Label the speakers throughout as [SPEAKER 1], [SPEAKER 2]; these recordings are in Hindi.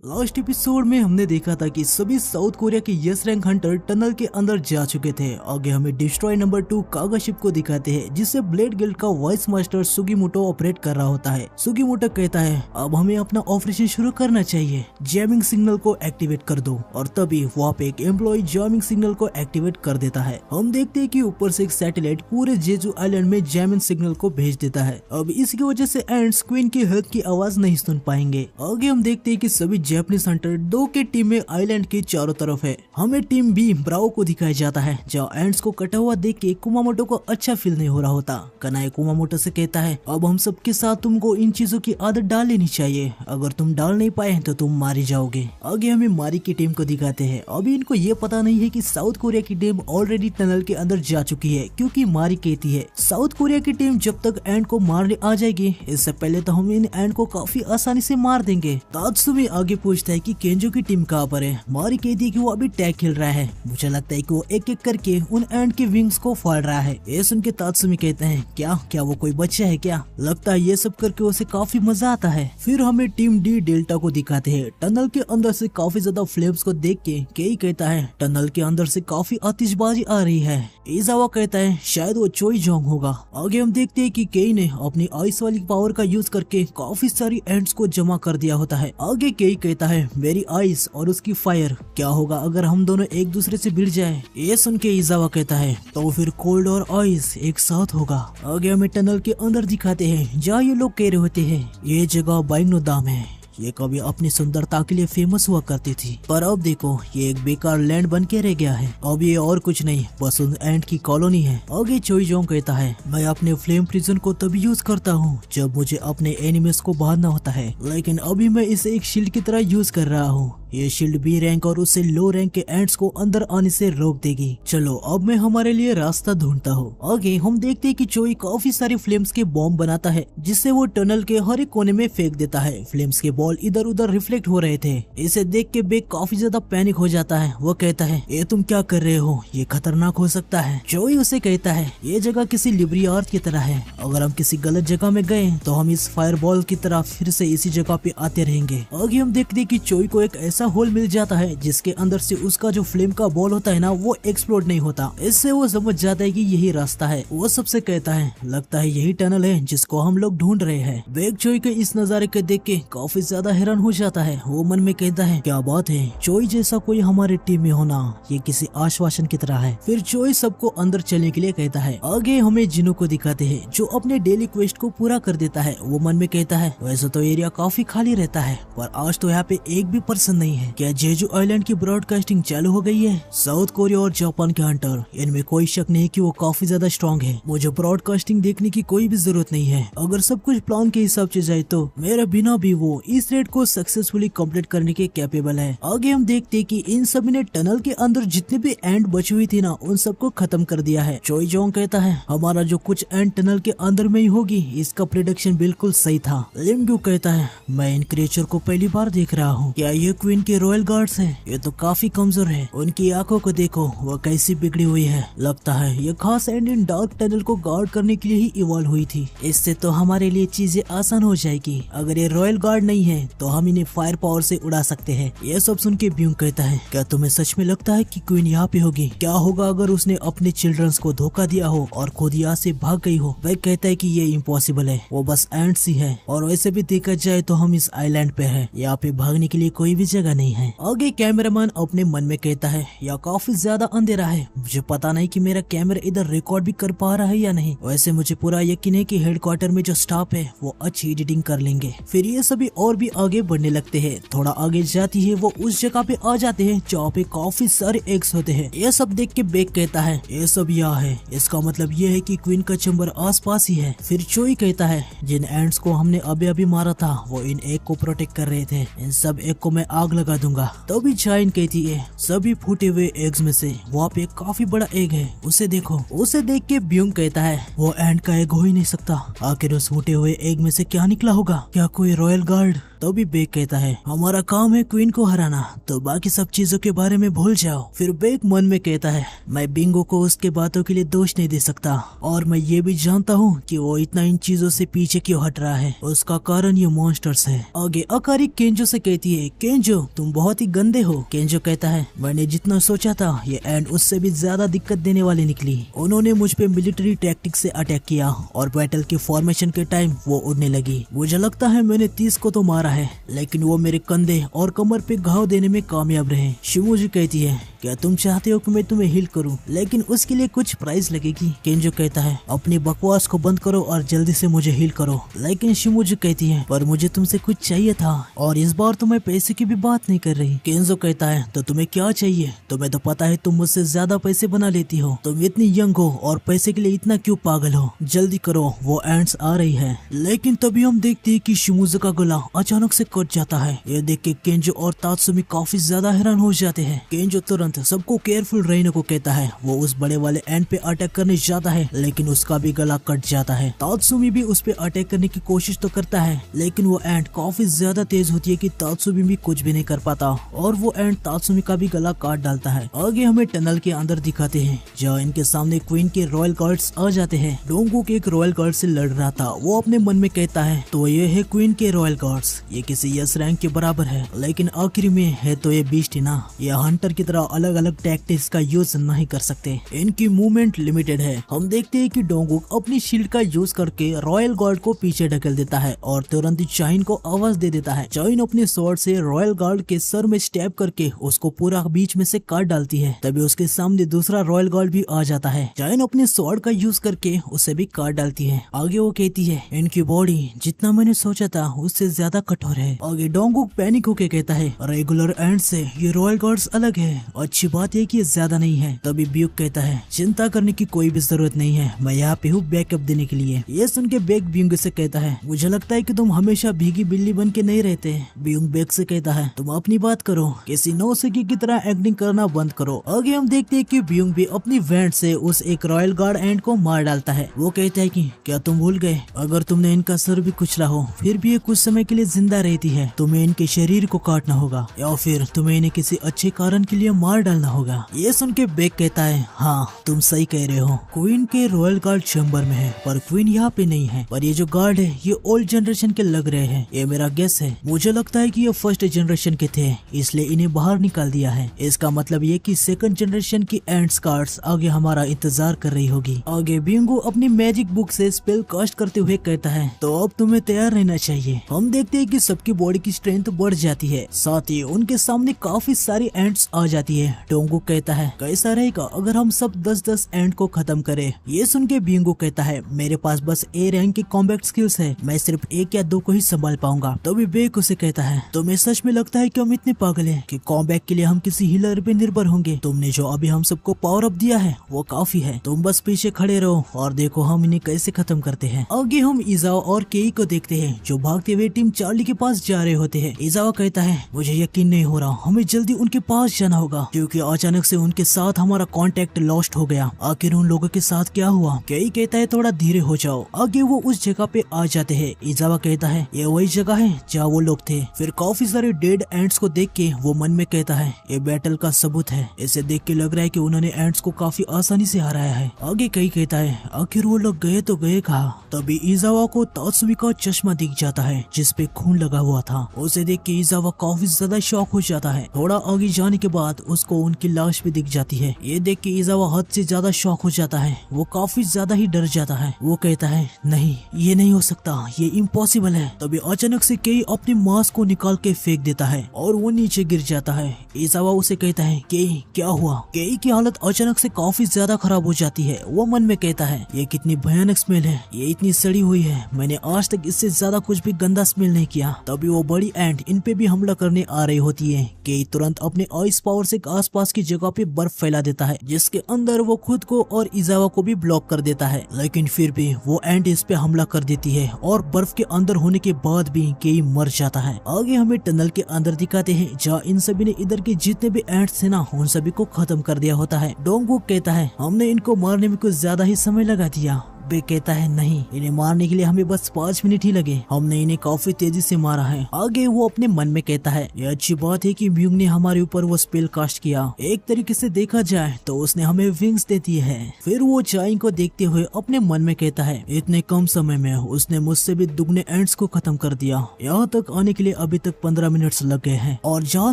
[SPEAKER 1] लास्ट एपिसोड में हमने देखा था कि सभी साउथ कोरिया के यस रैंक हंटर टनल के अंदर जा चुके थे। आगे हमें डिस्ट्रॉय नंबर 2 कागा शिप को दिखाते हैं जिसे ब्लेड गिल्ड का वाइस मास्टर सुगीमोटो ऑपरेट कर रहा होता है। सुगीमोटो कहता है अब हमें अपना ऑपरेशन शुरू करना चाहिए, जैमिंग सिग्नल को एक्टिवेट कर दो। और तभी वहाँ पे एक एम्प्लॉय जैमिंग सिग्नल को एक्टिवेट कर देता है। हम देखते हैं कि ऊपर से एक सैटेलाइट पूरे जेजू आइलैंड में जैमिंग सिग्नल को भेज देता है। अब इसकी वजह से एंड्स क्वीन की हेल्थ की आवाज नहीं सुन पाएंगे। आगे हम देखते हैं कि सभी जैपनीज हंटर 2 के टीम में आइलैंड के चारों तरफ है। हमें टीम बी ब्राओ को दिखाया जाता है जहाँ एंड्स को कटा हुआ देख के कुमामोटो को अच्छा फील नहीं हो रहा होता। कनाई कुमामोटो से कहता है अब हम सबके साथ तुमको इन चीजों की आदत डाल लेनी चाहिए, अगर तुम डाल नहीं पाए तो तुम मारे जाओगे। आगे हमें मारी की टीम को दिखाते हैं। अभी इनको ये पता नहीं है कि साउथ कोरिया की टीम ऑलरेडी टनल के अंदर जा चुकी है, क्योंकि मारी कहती है साउथ कोरिया की टीम जब तक एंड को मारने आ जाएगी इससे पहले तो हम इन एंड को काफी आसानी से मार देंगे। तात्सुमी आगे पूछता है कि केंजो की टीम कहाँ पर है। मारी कहती है कि वो अभी टैग खेल रहा है। मुझे लगता है कि वो एक एक करके उन एंड के विंग्स को फाड़ रहा है। ये सुन के तात्सुमी कहते हैं क्या वो कोई बच्चा है क्या? लगता है ये सब करके उसे काफी मजा आता है। फिर हमें टीम डी डेल्टा को दिखाते हैं। टनल के अंदर से काफी ज्यादा फ्लेम्स को देख के केई कहता है टनल के अंदर से काफी आतिशबाजी आ रही है। इजावा कहता है शायद वो चोई जोंग होगा। आगे हम देखते हैं कि केई ने अपनी आइस वाली पावर का यूज करके काफी सारी एंड्स को जमा कर दिया होता है। आगे केई कहता है मेरी आइस और उसकी फायर, क्या होगा अगर हम दोनों एक दूसरे से भिड़ जाए? ये सुन के इजावा कहता है तो फिर कोल्ड और आइस एक साथ होगा। आगे हमें टनल के अंदर दिखाते हैं जहाँ ये लोग कह रहे होते हैं ये जगह बाइंगनोदाम है, ये कभी अपनी सुंदरता के लिए फेमस हुआ करती थी, पर अब देखो ये एक बेकार लैंड बन के रह गया है। अब ये और कुछ नहीं बस उन एंड की कॉलोनी है। आगे चोई जोंग कहता है मैं अपने फ्लेम प्रिजन को तभी यूज करता हूँ जब मुझे अपने एनिमीज को बांधना होता है, लेकिन अभी मैं इसे एक शील्ड की तरह यूज कर रहा हूँ। ये शील्ड बी रैंक और उससे लो रैंक के एंड्स को अंदर आने से रोक देगी। चलो अब मैं हमारे लिए रास्ता ढूंढता हूँ। आगे हम देखते हैं कि चोई काफी सारे फ्लेम्स के बॉम्ब बनाता है जिससे वो टनल के हर एक कोने में फेंक देता है। फ्लेम्स के बॉल इधर उधर रिफ्लेक्ट हो रहे थे। इसे देख के बेक काफी ज्यादा पैनिक हो जाता है। वो कहता है ये तुम क्या कर रहे हो, ये खतरनाक हो सकता है। चोई उसे कहता है ये जगह किसी लिबरी अर्थ की तरह है, अगर हम किसी गलत जगह में गए तो हम इस फायर बॉल की तरह फिर से इसी जगह पे आते रहेंगे। आगे हम देखते हैं कि चोई को एक ऐसा होल मिल जाता है जिसके अंदर से उसका जो फ्लेम का बॉल होता है ना वो एक्सप्लोड नहीं होता। इससे वो समझ जाता है कि यही रास्ता है। वो सबसे कहता है लगता है यही टनल है जिसको हम लोग ढूंढ रहे हैं। बेग चोई के इस नजारे को देख के काफी ज्यादा हैरान हो जाता है। वो मन में कहता है क्या बात है, चोई जैसा कोई हमारे टीम में होना ये किसी आश्वासन की तरह है। फिर चोई सबको अंदर चलने के लिए कहता है। आगे हमें जिनो को दिखाते हैं जो अपने डेली क्वेस्ट को पूरा कर देता है। वो मन में कहता है वैसे तो एरिया काफी खाली रहता है पर आज तो यहाँ पे एक भी पर्सन नहीं है। क्या जेजू आइलैंड की ब्रॉडकास्टिंग चालू हो गई है? साउथ कोरिया और जापान के हंटर इनमें कोई शक नहीं कि वो काफी ज्यादा स्ट्रॉन्ग है। मुझे ब्रॉडकास्टिंग देखने की कोई भी जरूरत नहीं है। अगर सब कुछ प्लान के हिसाब से जाए तो मेरे बिना भी वो इस रेड को सक्सेसफुली कंप्लीट करने के कैपेबल है। आगे हम देखते हैं कि इन सभी ने टनल के अंदर जितने भी एंड बची हुई थी ना उन सबको खत्म कर दिया है। चोई जोंग कहता है हमारा जो कुछ एंड टनल के अंदर में ही होगी, इसका प्रेडिक्शन बिल्कुल सही था। लिमग्यू कहता है मैं इन क्रिएचर को पहली बार देख रहा हूँ, क्या ये क्वीन के रॉयल गार्ड्स है? ये तो काफी कमजोर है, उनकी आंखों को देखो वो कैसी बिगड़ी हुई है। लगता है ये खास एंड इन डार्क टनल को गार्ड करने के लिए ही इवॉल्व हुई थी। इससे तो हमारे लिए चीजें आसान हो जाएगी। अगर ये रॉयल गार्ड नहीं है तो हम इन्हें फायर पावर से उड़ा सकते हैं। ये सब सुन के ब्यूंग कहता है क्या तुम्हें सच में लगता है कि क्वीन यहाँ पे होगी? क्या होगा अगर उसने अपने चिल्ड्रंस को धोखा दिया हो और खुद यहाँ से भाग गई हो? वह कहता है कि ये इम्पॉसिबल है, वो बस एंड्स ही है और वैसे भी देखा जाए तो हम इस आइलैंड पे है, यहाँ पे भागने के लिए कोई भी जगह नहीं है। आगे कैमरामैन अपने मन में कहता है यह काफी ज्यादा अंधेरा है, मुझे पता नहीं कि मेरा कैमरा इधर रिकॉर्ड भी कर पा रहा है या नहीं। वैसे मुझे पूरा यकीन है कि हेडक्वार्टर में जो स्टाफ है वो अच्छी एडिटिंग कर लेंगे। फिर ये सभी और भी आगे बढ़ने लगते हैं। थोड़ा आगे जाती है वो उस जगह पे आ जाते हैं जहाँ पे काफी सारे एग्स होते हैं। ये सब देख के बेक कहता है ये सब यहाँ है, इसका मतलब ये है कि क्वीन का चैम्बर आसपास ही है। फिर चोई कहता है जिन एंड्स को हमने अभी अभी मारा था वो इन एग को प्रोटेक्ट कर रहे थे, इन सब एग को मैं आग लगा दूंगा। तभी चाइन कहती है सभी फूटे हुए एग्स में से वहाँ पे काफी बड़ा एग है, उसे देखो। उसे देख के ब्यूंग कहता है वो एंड का एग हो ही नहीं सकता, आखिर उस फूटे हुए एग में से क्या निकला होगा? क्या कोई रॉयल गार्ड? तभी बेक कहता है हमारा काम है क्वीन को हराना, तो बाकी सब चीजों के बारे में भूल जाओ। फिर बेक मन में कहता है मैं बिंगो को उसके बातों के लिए दोष नहीं दे सकता, और मैं ये भी जानता हूँ कि वो इतना इन चीजों से पीछे क्यों हट रहा है, उसका कारण ये मॉन्स्टर्स है। आगे अकारी केंजो से कहती है केंजो तुम बहुत ही गंदे हो। केंजो कहता है मैंने जितना सोचा था ये एंड उससे भी ज्यादा दिक्कत देने वाली निकली। उन्होंने मुझ पे मिलिट्री टैक्टिक से अटैक किया और बैटल के फॉर्मेशन के टाइम वो उड़ने लगी। मुझे लगता है मैंने 30 को तो मारा है, लेकिन वो मेरे कंधे और कमर पे घाव देने में कामयाब रहे। शिमुजी कहती है क्या तुम चाहते हो कि मैं तुम्हें हील करूं, लेकिन उसके लिए कुछ प्राइस लगेगी। केंजो कहता है अपनी बकवास को बंद करो और जल्दी से मुझे हील करो। लेकिन शिमुजी कहती है पर मुझे तुमसे कुछ चाहिए था, और इस बार तो मैं पैसे की भी बात नहीं कर रही। केंजो कहता है तो तुम्हें क्या चाहिए, तुम्हें तो पता है तुम मुझसे ज्यादा पैसे बना लेती हो, तुम इतनी यंग हो और पैसे के लिए इतना क्यों पागल हो, जल्दी करो वो एंड्स आ रही है। लेकिन तभी हम देखते हैं कि शिमुजी का गला अचानक से कट जाता है। ये देख के केंजो और तात्सुमी काफी ज्यादा हैरान हो जाते हैं। केंजो तुरंत सबको केयरफुल रहने को कहता है। वो उस बड़े वाले एंड पे अटैक करने जाता है, लेकिन उसका भी गला कट जाता है। तात्सुमी भी उस पे अटैक करने की कोशिश तो करता है, लेकिन वो एंड काफी ज्यादा तेज होती है कि तात्सुमी भी कुछ भी नहीं कर पाता, और वो एंड तात्सुमी का भी गला काट डालता है। आगे हमें टनल के अंदर दिखाते हैं, जहाँ इनके सामने क्वीन के रॉयल गार्ड्स आ जाते हैं। डोंगुक एक रॉयल गार्ड से लड़ रहा था। वो अपने मन में कहता है तो ये है क्वीन के रॉयल गार्ड्स, ये किसी यस रैंक के बराबर है, लेकिन आखिर में है तो ये बीस्ट ही ना। ये हंटर की तरह अलग अलग टैक्टिक्स का यूज नहीं कर सकते, इनकी मूवमेंट लिमिटेड है। हम देखते हैं कि डोंगुक अपनी शील्ड का यूज करके रॉयल गार्ड को पीछे ढकेल देता है और तुरंत ही चाइन को आवाज दे देता है। चाइन अपने स्वॉर्ड से रॉयल गार्ड के सर में स्टैब करके उसको पूरा बीच में से काट डालती है। तभी उसके सामने दूसरा रॉयल गार्ड भी आ जाता है। चाइन अपने स्वॉर्ड का यूज करके उसे भी काट डालती है। आगे वो कहती है इनकी बॉडी जितना मैंने सोचा था उससे ज्यादा कठोर है। आगे डोंगुक पैनिक होके कहता है रेगुलर एंड से ये रॉयल गार्ड्स अलग है, अच्छी बात है कि ये ज्यादा नहीं है। तभी ब्यूक कहता है चिंता करने की कोई भी जरूरत नहीं है, मैं यहाँ पे हूँ बैकअप देने के लिए। ये सुन के बेक ब्यूंग से कहता है मुझे लगता है कि तुम हमेशा भीगी बिल्ली बन के नहीं रहते। ब्यूंग बेक से कहता है तुम अपनी बात करो, किसी नौसिखी की तरह एक्टिंग करना बंद करो। आगे हम देखते हैं कि ब्यूंग भी अपनी वेंट से उस एक रॉयल गार्ड एंड को मार डालता है। वो कहता है कि क्या तुम भूल गए, अगर तुमने इनका सर भी कुचला हो फिर भी ये कुछ समय के लिए जिंदा रहती है, तुम्हें इनके शरीर को काटना होगा या फिर तुम्हें इन्हें किसी अच्छे कारण के लिए मार डालना होगा। ये सुन के बेक कहता है हाँ तुम सही कह रहे हो, क्वीन के रॉयल गार्ड चैम्बर में है पर क्वीन यहाँ पे नहीं है, पर ये जो गार्ड है ये ओल्ड जनरेशन के लग रहे हैं। ये मेरा गेस है, मुझे लगता है कि ये फर्स्ट जनरेशन के थे इसलिए इन्हें बाहर निकाल दिया है। इसका मतलब ये कि सेकंड जनरेशन की एंड्स कार्ड्स आगे हमारा इंतजार कर रही होगी। आगे बिंगो अपनी मैजिक बुक से स्पेल कास्ट करते हुए कहता है तो अब तुम्हें तैयार रहना चाहिए। हम देखते हैं कि सबकी बॉडी की स्ट्रेंथ बढ़ जाती है, साथ ही उनके सामने काफी सारी एंड्स आ जाती है। डोंगुक कहता है कैसा रहेगा अगर हम सब 10-10 एंड को खत्म करें। ये सुन के बिंगो कहता है मेरे पास बस ए रैंक की कॉम्बैट स्किल्स है, मैं सिर्फ 1 या 2 को ही संभाल पाऊंगा। तभी बेक उसे कहता है तुम्हें सच में लगता है कि हम इतने पागल हैं कि कॉम्बैट के लिए हम किसी हीलर पे निर्भर होंगे? तुमने जो अभी हम सबको पावर अप दिया है वो काफी है, तुम बस पीछे खड़े रहो और देखो हम इन्हें कैसे खत्म करते हैं। आगे हम इजावा और केई को देखते हैं जो भागते हुए टीम चार्ली के पास जा रहे होते हैं। इजावा कहता है मुझे यकीन नहीं हो रहा, हमें जल्दी उनके पास जाना होगा क्योंकि अचानक से उनके साथ हमारा कांटेक्ट लॉस्ट हो गया। आखिर उन लोगों के साथ क्या हुआ? केई कहता है थोड़ा धीरे हो जाओ। आगे वो उस जगह पे आ जाते हैं। इजावा कहता है ये वही जगह है जहाँ वो लोग थे। फिर काफी सारे डेड एंड्स को देख के वो मन में कहता है ये बैटल का सबूत है, इसे देख के लग रहा है कि उन्होंने एंड्स को काफी आसानी से हराया है। आगे कई कहता है आखिर वो लोग गए तो गए कहाँ? तभी इजावा को तात्सुमी का चश्मा दिख जाता है जिसपे खून लगा हुआ था। उसे देख के इजावा काफी ज्यादा शॉक हो जाता है। थोड़ा आगे जाने के बाद उसको उनकी लाश भी दिख जाती है। ये देख के इजावा हद से ज्यादा शॉक हो जाता है, वो काफी ज्यादा ही डर जाता है। वो कहता है नहीं ये नहीं हो सकता, ये इम्पॉसिबल है। तभी अचानक से केई अपने मास्क को निकाल के फेंक देता है और वो नीचे गिर जाता है। इजावा उसे कहता है केई क्या हुआ? केई की हालत अचानक से काफी ज्यादा खराब हो जाती है। वो मन में कहता है ये कितनी भयानक स्मेल है, ये इतनी सड़ी हुई है, मैंने आज तक इससे ज्यादा कुछ भी गंदा स्मेल नहीं किया। तभी वो बड़ी एंट इन पे भी हमला करने आ रही होती है। केई तुरंत अपने आइस पावर से आसपास की जगह पे बर्फ फैला देता है जिसके अंदर वो खुद को और इजावा को भी ब्लॉक कर देता है, लेकिन फिर भी वो एंट इस पे हमला कर देती है और बर्फ के अंदर होने के बाद भी केई मर जाता है। आगे हमें टनल के अंदर दिखाते हैं जहाँ इन सभी ने इधर के जितने भी एंट्स थे ना उन सभी को खत्म कर दिया होता है। डोंगुक कहता है हमने इनको मारने में कुछ ज्यादा ही समय लगा दिया। बेक कहता है नहीं, इन्हें मारने के लिए हमें बस 5 मिनट ही लगे, हमने इन्हें काफी तेजी से मारा है। आगे वो अपने मन में कहता है ये अच्छी बात है कि ब्यूंग ने हमारे ऊपर वो स्पेल कास्ट किया, एक तरीके से देखा जाए तो उसने हमें विंग्स दे दी है। फिर वो चाइन को देखते हुए अपने मन में कहता है इतने कम समय में उसने मुझसे भी दुगने एंड्स को खत्म कर दिया, यहाँ तक आने के लिए अभी तक 15 मिनट लग गए हैं और जहाँ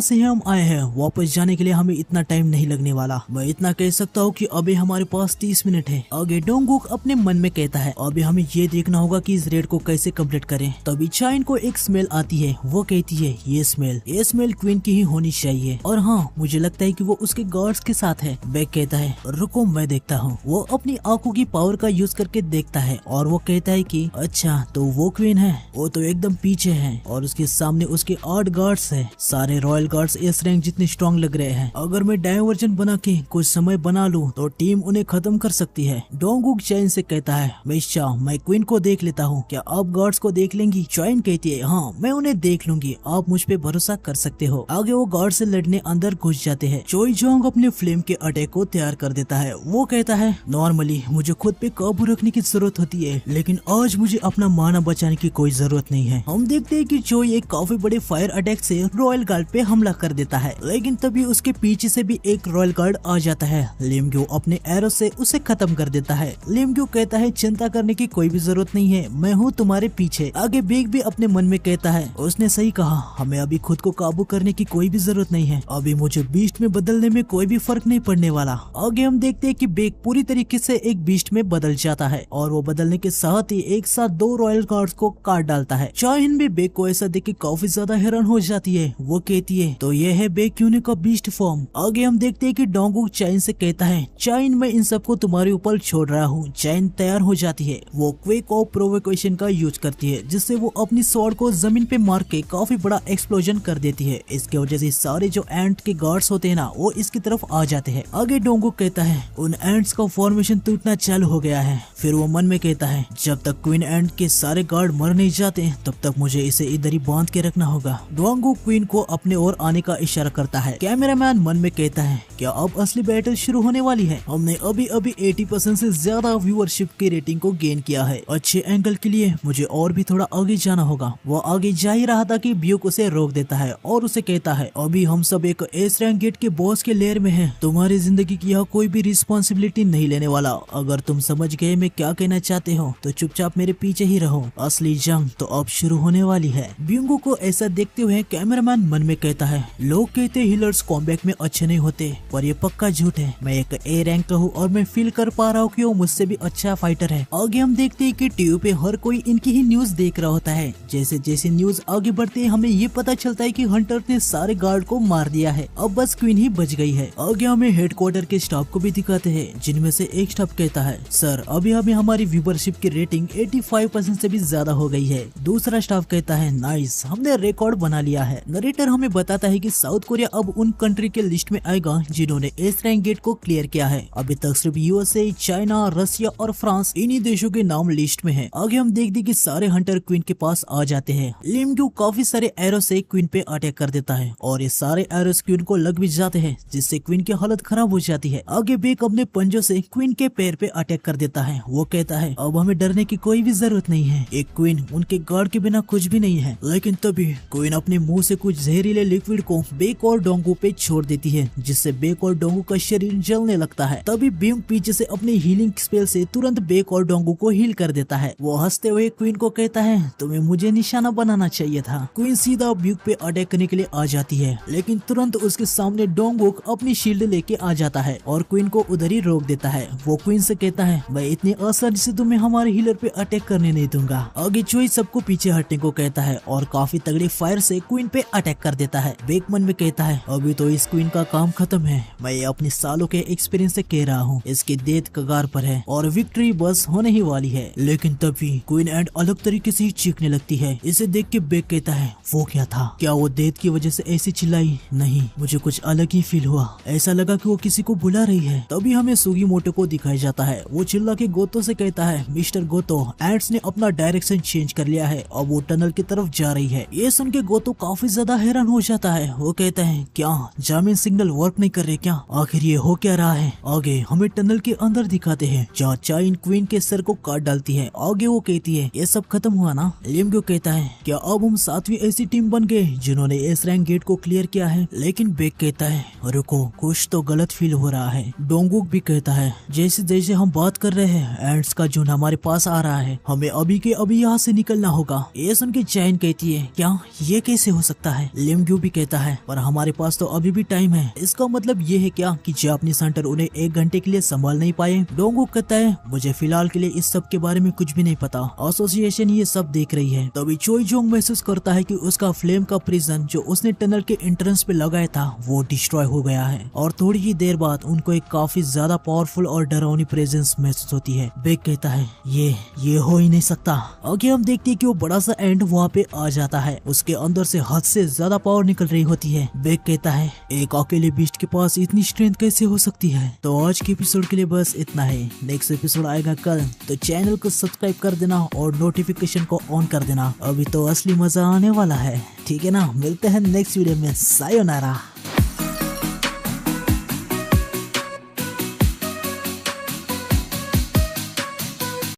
[SPEAKER 1] से हम आए हैं वापस जाने के लिए हमें इतना टाइम नहीं लगने वाला। मैं इतना कह सकता हूँ कि अभी हमारे पास 30 मिनट है। आगे डोंगुक अपने मन में कहता है अभी हमें ये देखना होगा कि इस रेड को कैसे कंप्लीट करें। तभी चाइन को एक स्मेल आती है, वो कहती है ये स्मेल क्वीन की ही होनी चाहिए और हाँ मुझे लगता है कि वो उसके गार्ड्स के साथ है। बेक कहता है रुको मैं देखता हूँ। वो अपनी आंखों की पावर का यूज करके देखता है और वो कहता है कि अच्छा तो वो क्वीन है, वो तो एकदम पीछे है और उसके सामने उसके 8 गार्ड्स है। सारे रॉयल गार्ड्स एस रैंक जितने स्ट्रॉन्ग लग रहे हैं। अगर मैं डायवर्जन बना के कुछ समय बना लूं तो टीम उन्हें खत्म कर सकती है। डोंगुक चाइन से कहता है मैं क्वीन को देख लेता हूँ, क्या आप गार्ड्स को देख लेंगी? चाइन कहती है हाँ मैं उन्हें देख लूंगी, आप मुझ पे भरोसा कर सकते हो। आगे वो गार्ड से लड़ने अंदर घुस जाते हैं। चोई जोंग अपने फ्लेम के अटैक को तैयार कर देता है। वो कहता है नॉर्मली मुझे खुद पे काबू रखने की जरूरत होती है, लेकिन आज मुझे अपना माना बचाने की कोई जरूरत नहीं है। हम देखते हैं कि चोई एक काफी बड़े फायर अटैक से रॉयल गार्ड पे हमला कर देता है, लेकिन तभी उसके पीछे से भी एक रॉयल गार्ड आ जाता है। लिमग्यू अपने एरो से उसे खत्म कर देता है। लिमग्यू कहता है चिंता करने की कोई भी जरूरत नहीं है, मैं हूँ तुम्हारे पीछे। आगे बेक भी अपने मन में कहता है उसने सही कहा, हमें अभी खुद को काबू करने की कोई भी जरूरत नहीं है, अभी मुझे बीस्ट में बदलने में कोई भी फर्क नहीं पड़ने वाला। आगे हम देखते हैं कि बेक पूरी तरीके से एक बीस्ट में बदल जाता है और वो बदलने के साथ ही एक साथ 2 रॉयल गार्ड्स को काट डालता है। चाइन भी बेक को ऐसा देख के काफी ज्यादा हैरान हो जाती है। वो कहती है तो ये है बेक यूनिक का बीस्ट फॉर्म। आगे हम देखते हैं कि डोंगुक चाइन से कहता है चाइन मैं इन सबको तुम्हारे ऊपर छोड़ रहा हूँ। चाइन तैयार हो जाती है। वो क्वेक ऑफ प्रोवोकेशन का यूज करती है, जिससे वो अपनी स्वॉर्ड को जमीन पे मार के काफी बड़ा एक्सप्लोजन कर देती है। इसके वजह से सारे जो एंट के गार्ड्स होते हैं ना वो इसकी तरफ आ जाते हैं। आगे डोंगुक कहता है उन एंट्स का फॉर्मेशन टूटना चालू हो गया है। फिर वो मन में कहता है जब तक क्वीन एंट के सारे गार्ड मर नहीं जाते तब तक मुझे इसे इधर ही बांध के रखना होगा। डोंगुक क्वीन को अपने ओर आने का इशारा करता है। कैमरामैन मन में कहता है क्या अब असली बैटल शुरू होने वाली है? हमने अभी 80% से ज्यादा व्यूअरशिप की रेटिंग को गेन किया है। अच्छे एंगल के लिए मुझे और भी थोड़ा आगे जाना होगा। वो आगे जा ही रहा था कि ब्यूक उसे रोक देता है और उसे कहता है अभी हम सब एक एस रैंक गेट के बॉस के लेयर में हैं। तुम्हारी जिंदगी की यहाँ कोई भी रिस्पॉन्सिबिलिटी नहीं लेने वाला। अगर तुम समझ गए मैं क्या कहना चाहते हो तो चुपचाप मेरे पीछे ही रहो। असली जंग तो अब शुरू होने वाली है। ब्यूंगो को ऐसा देखते हुए कैमरामैन मन में कहता है लोग कहते हीलर्स कॉम्बैट में अच्छे नहीं होते, पर ये पक्का झूठ है। मैं एक ए रैंक का हूँ और मैं फील कर पा रहा हूँ कि वो मुझसे भी अच्छा फाइटर है। आगे हम देखते हैं कि टीवी पे हर कोई इनकी ही न्यूज देख रहा होता है। जैसे जैसे न्यूज आगे बढ़ते हैं हमें ये पता चलता है कि हंटर ने सारे गार्ड को मार दिया है, अब बस क्वीन ही बच गई है। आगे हमें हेडक्वार्टर के स्टाफ को भी दिखाते हैं, जिनमें से एक स्टाफ कहता है सर अभी हमें हमारी व्यूवरशिप की रेटिंग 85% से भी ज्यादा हो गई है। दूसरा स्टाफ कहता है नाइस, हमने रिकॉर्ड बना लिया है। नरेटर हमें बताता है कि साउथ कोरिया अब उन कंट्री के लिस्ट में आएगा जिन्होंने एस रैंक गेट को क्लियर किया है। अभी तक सिर्फ यूएसए, चाइना, रशिया और फ्रांस इन्हीं देशों के नाम लिस्ट में है। आगे हम देखते कि सारे हंटर क्वीन के पास आ जाते हैं। लिमग्यू काफी सारे एरो से क्वीन पे अटैक कर देता है और ये सारे एरोस क्वीन को लग भी जाते हैं, जिससे क्वीन की हालत खराब हो जाती है। आगे बेक अपने पंजों से क्वीन के पैर पे अटैक कर देता है। वो कहता है अब हमें डरने की कोई भी जरूरत नहीं है, एक क्वीन उनके गार्ड के बिना कुछ भी नहीं है। लेकिन तभी क्वीन अपने मुंह से कुछ जहरीले लिक्विड को बेक और डोंगू पे छोड़ देती है, जिससे बेक और डोंगू का शरीर जलने लगता है। तभी ब्यूंग पीछे से अपने हीलिंग स्पेल से तुरंत बेक और डोंगू को हील कर देता है। वो हंसते हुए क्वीन को कहता है तुम्हें मुझे निशाना बनाना चाहिए था। क्वीन सीधा ब्यूक पे अटैक करने के लिए आ जाती है, लेकिन तुरंत उसके सामने डोंगुक अपनी शील्ड लेके आ जाता है और क्वीन को उधर ही रोक देता है। वो क्वीन से कहता है मैं इतनी आसानी से तुम्हें हमारे हीलर पे अटैक करने नहीं दूंगा। आगे चोई सबको पीछे हटने को कहता है और काफी तगड़ी फायर से क्वीन पे अटैक कर देता है। बेक मन में कहता है अभी तो इस क्वीन का काम खत्म है, मैं ये अपने सालों के एक्सपीरियंस से कह रहा हूँ, इसकी डेथ कगार पर है और विक्ट्री बस होने ही वाली है। लेकिन तभी क्वीन एंड अलग तरीके से चीखने लगती है। इसे देख के बेक कहता है वो क्या था? क्या वो डेथ की वजह से ऐसी चिल्लाई? नहीं, मुझे कुछ अलग ही फील हुआ, ऐसा लगा कि वो किसी को बुला रही है। तभी हमें सुगीमोटो को दिखाया जाता है। वो चिल्ला के गोतो से कहता है मिस्टर गोतो, एंट्स ने अपना डायरेक्शन चेंज कर लिया है और वो टनल की तरफ जा रही है। ये सुन के गोतो काफी ज्यादा हैरान हो जाता है। वो कहता है क्या जामिन सिग्नल वर्क नहीं कर रहे क्या? आखिर ये हो क्या रहा है? आगे हमें टनल के अंदर दिखाते हैं जहाँ चाइन क्वीन के सर को काट डालती है। आगे वो कहती है ये सब खत्म हुआ ना। लिमग्यो कहता है क्या अब हम 7वीं ऐसी टीम बन गए जिन्होंने एस रैंक गेट को क्लियर किया है। लेकिन बेक कहता है रुको, कुछ तो गलत फील हो रहा है। डोंगुक भी कहता है जैसे जैसे हम बात कर रहे हैं एंड्स का झुंड हमारे पास आ रहा है, हमें अभी के अभी यहाँ से निकलना होगा। ये सुन के चैन कहती है क्या ये कैसे हो सकता है। लिमग्यो भी कहता है पर हमारे पास तो अभी भी टाइम है। इसका मतलब ये है क्या कि जापानीज हंटर उन्हें 1 घंटे के लिए संभाल नहीं पाए। डोंगुक कहता है मुझे फिलहाल के लिए इस सब के बारे में कुछ भी नहीं पता, एसोसिएशन ये सब देख रही है। तभी चोई जोंग महसूस करता है कि उसका फ्लेम का प्रिजन जो उसने टनल के एंट्रेंस पे लगाया था वो डिस्ट्रॉय हो गया है। और थोड़ी ही देर बाद उनको एक काफी ज्यादा पावरफुल और डरावनी प्रेजेंस महसूस होती है। बेक कहता है ये हो ही नहीं सकता। आगे हम देखते हैं कि वो बड़ा सा एंड वहाँ पे आ जाता है, उसके अंदर से हद से ज्यादा पावर निकल रही होती है। बेक कहता है एक अकेले बीस्ट के पास इतनी स्ट्रेंथ कैसे हो सकती है। तो आज के एपिसोड के लिए बस इतना है। नेक्स्ट एपिसोड आएगा कल, तो चैनल को सब्सक्राइब कर देना और नोटिफिकेशन को ऑन कर देना। अभी तो असली मजा आने वाला है, ठीक है ना। मिलते हैं नेक्स्ट वीडियो में। सायोनारा।